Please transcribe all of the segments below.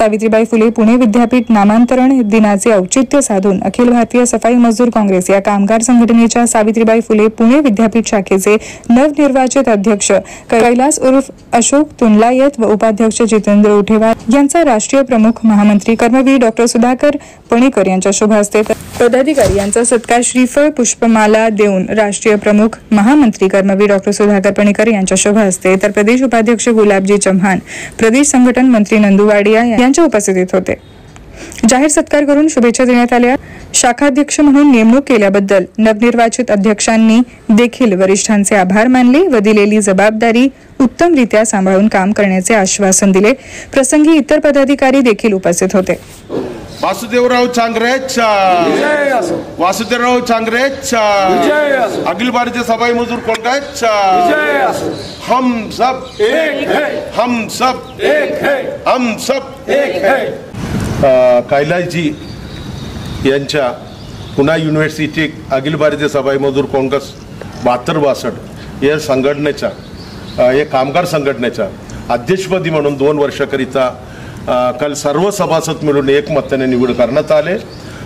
सावित्रीबाई फुले पुणे विद्यापीठ नामांतरण दिनाचे औचित्य साधून अखिल भारतीय सफाई मजदूर काँग्रेस या कामगार संघटनेच्या सावित्रीबाई फुले पुणे विद्यापीठ शाखेचे नवनिर्वाचित अध्यक्ष कैलास उर्फ अशोक तुनलायत व उपाध्यक्ष जितेंद्र उठेवार यांचा राष्ट्रीय प्रमुख महामंत्री कर्मवीर डॉक्टर सुधाकर पणीकर यांच्या शुभ हस्ते पदाधिकारी यांचा सत्कार श्रीफळ पुष्पमाला देऊन राष्ट्रीय प्रमुख महामंत्री कर्मवीर डॉक्टर सुधाकर पणीकर यांच्या शुभ हस्ते तर प्रदेश उपाध्यक्ष गुलाबजी चव्हाण प्रदेश संघटन मंत्री नंदू वाडिया यांच्या उपस्थितीत होते। जाहीर सत्कार करून शुभेच्छा देण्यात आल्या। शाखाध्यक्ष म्हणून नेमणूक केल्याबद्दल नवनिर्वाचित अध्यक्षांनी देखील वरिष्ठांचे आभार मानले व दिलेली जबाबदारी उत्तमरित्या सांभाळून काम करण्याचे आश्वासन दिले। प्रसंगी इतर पदाधिकारी देखील उपस्थित होते। वासुदेवराव चांगरेचा वासुदेवराव चांगरेचा अखिल भारतीय सफाई मजदूर काँग्रेसचा हम सब एक है, हम सब एक है, हम सब एक है। कैलासजी यांच्या पुणे युनिव्हर्सिटी अखिल भारतीय सफाई मजदूर काँग्रेस 72-62 या संघटनेच्या या कामगार संघटनेच्या अध्यक्षपदी म्हणून 2 वर्षाकरिता काल सर्व सभासद मिळून एकमताने निवड करण्यात आले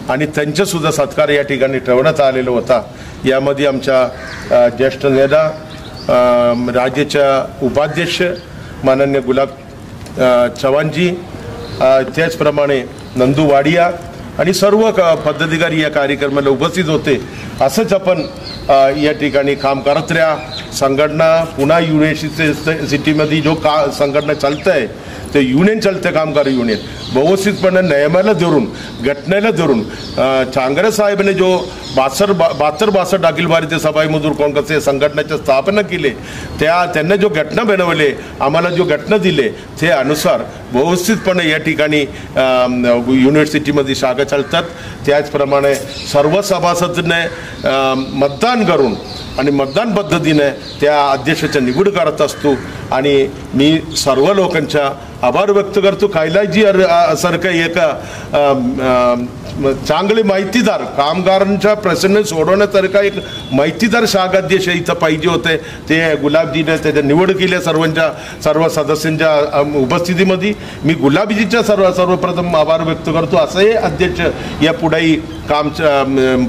आणि त्यांचा सुद्धा सत्कार या ठिकाणी ठेवण्यात आलेला होता। यामध्ये आमच्या ज्येष्ठ नेता राज्याच्या उपाध्यक्ष माननीय गुलाब चव्हाणजी त्याचप्रमाणे नंदू वाडिया आणि सर्व पदाधिकारी या कार्यक्रमाला उपस्थित होते। असंच आपण या ठिकाणी काम करत राहा। संघटना पुणे युनिव्हर्सिटीमध्ये जो संघटना चालत आहे ते युनियन चलते कामगार युनियन व्यवस्थितपणे नियमाला धरून घटनेला धरून चांगरे साहेबांनी जो 72-62 अखिल भारतीय सफाई मजदूर काँग्रेस संघटनेची स्थापना केली त्यांना जो घटना बनवले आम्हाला जो घटना दिले ते अनुसार व्यवस्थितपणे या ठिकाणी युनिव्हर्सिटीमध्ये शाखा चालतात। त्याचप्रमाणे सर्व सभासदांनी मतदान करून आणि मतदान पद्धतीने त्या अध्यक्षाची निवड करत असतो आणि मी सर्व लोकांचा आभार व्यक्त करतो। कैलासजी सारखं एक चांगले माहितीदार कामगारांच्या प्रश्न सोडवण्यासारखा एक माहितीदार शाखाध्यक्ष इथं पाहिजे होते ते गुलाबजीने त्याच्या निवड केल्या सर्व सदस्यांच्या उपस्थितीमध्ये। मी गुलाबजीचा सर्वप्रथम आभार व्यक्त करतो। असंही अध्यक्ष या पुढे काम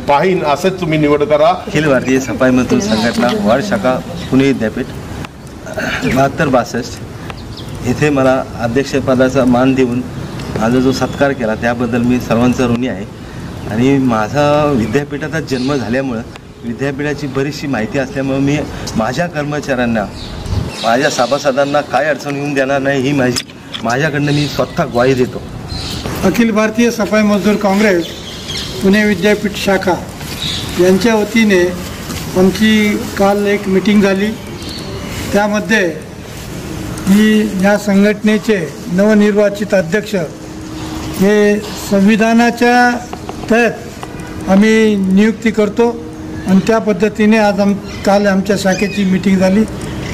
पाहीन असंच तुम्ही निवड करा। अखिल भारतीय सफाई मजदूर संघटना वार्ड शाखा पुणे विद्यापीठ 72-62 येथे मला अध्यक्षपदाचा मान देऊन माझा जो सत्कार केला त्याबद्दल मी सर्वांचा ऋणी आहे। आणि माझा विद्यापीठाचा जन्म झाल्यामुळं विद्यापीठाची बरीचशी माहिती असल्यामुळे मी माझ्या कर्मचाऱ्यांना माझ्या सभासदांना काय अडचण येऊन देणार नाही ही माझ्याकडनं मी स्वतः ग्वाही देतो। अखिल भारतीय सफाई मजदूर काँग्रेस पुणे विद्यापीठ शाखा यांच्या वतीने आमची काल एक मीटिंग झाली। त्यामध्ये या संघटनेचे नवनिर्वाचित अध्यक्ष हे संविधानाच्या तहत आम्ही नियुक्ती करतो आणि त्या पद्धतीने आज काल आमच्या शाखेची मीटिंग झाली।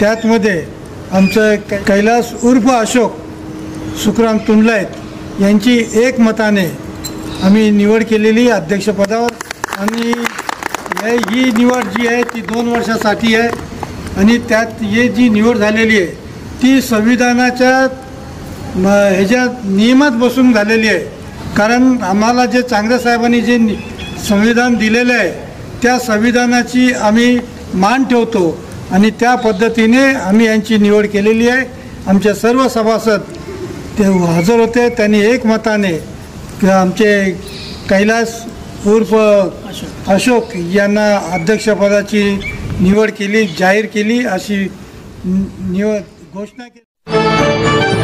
त्यातमध्ये आमचं कैलास उर्फ अशोक सुखराम तुनलायत यांची एकमताने आम्ही निवड केलेली अध्यक्षपदावर आणि ही निवड जी आहे ती 2 वर्षासाठी आहे आणि त्यात ही जी निवड झालेली आहे ती संविधानाच्या ह्याच्यात नियमात बसून झालेली आहे। कारण आम्हाला जे चांगरे साहेबांनी जे संविधान दिलेलं आहे त्या संविधानाची आम्ही मान ठेवतो आणि त्या पद्धतीने आम्ही यांची निवड केलेली आहे। आमचे सर्व सभासद ते हजर होते। त्यांनी एकमताने आमचे कैलास उर्फ अशोक यांना अध्यक्षपदाची निवड केली जाहीर केली अशी घोषणा केली।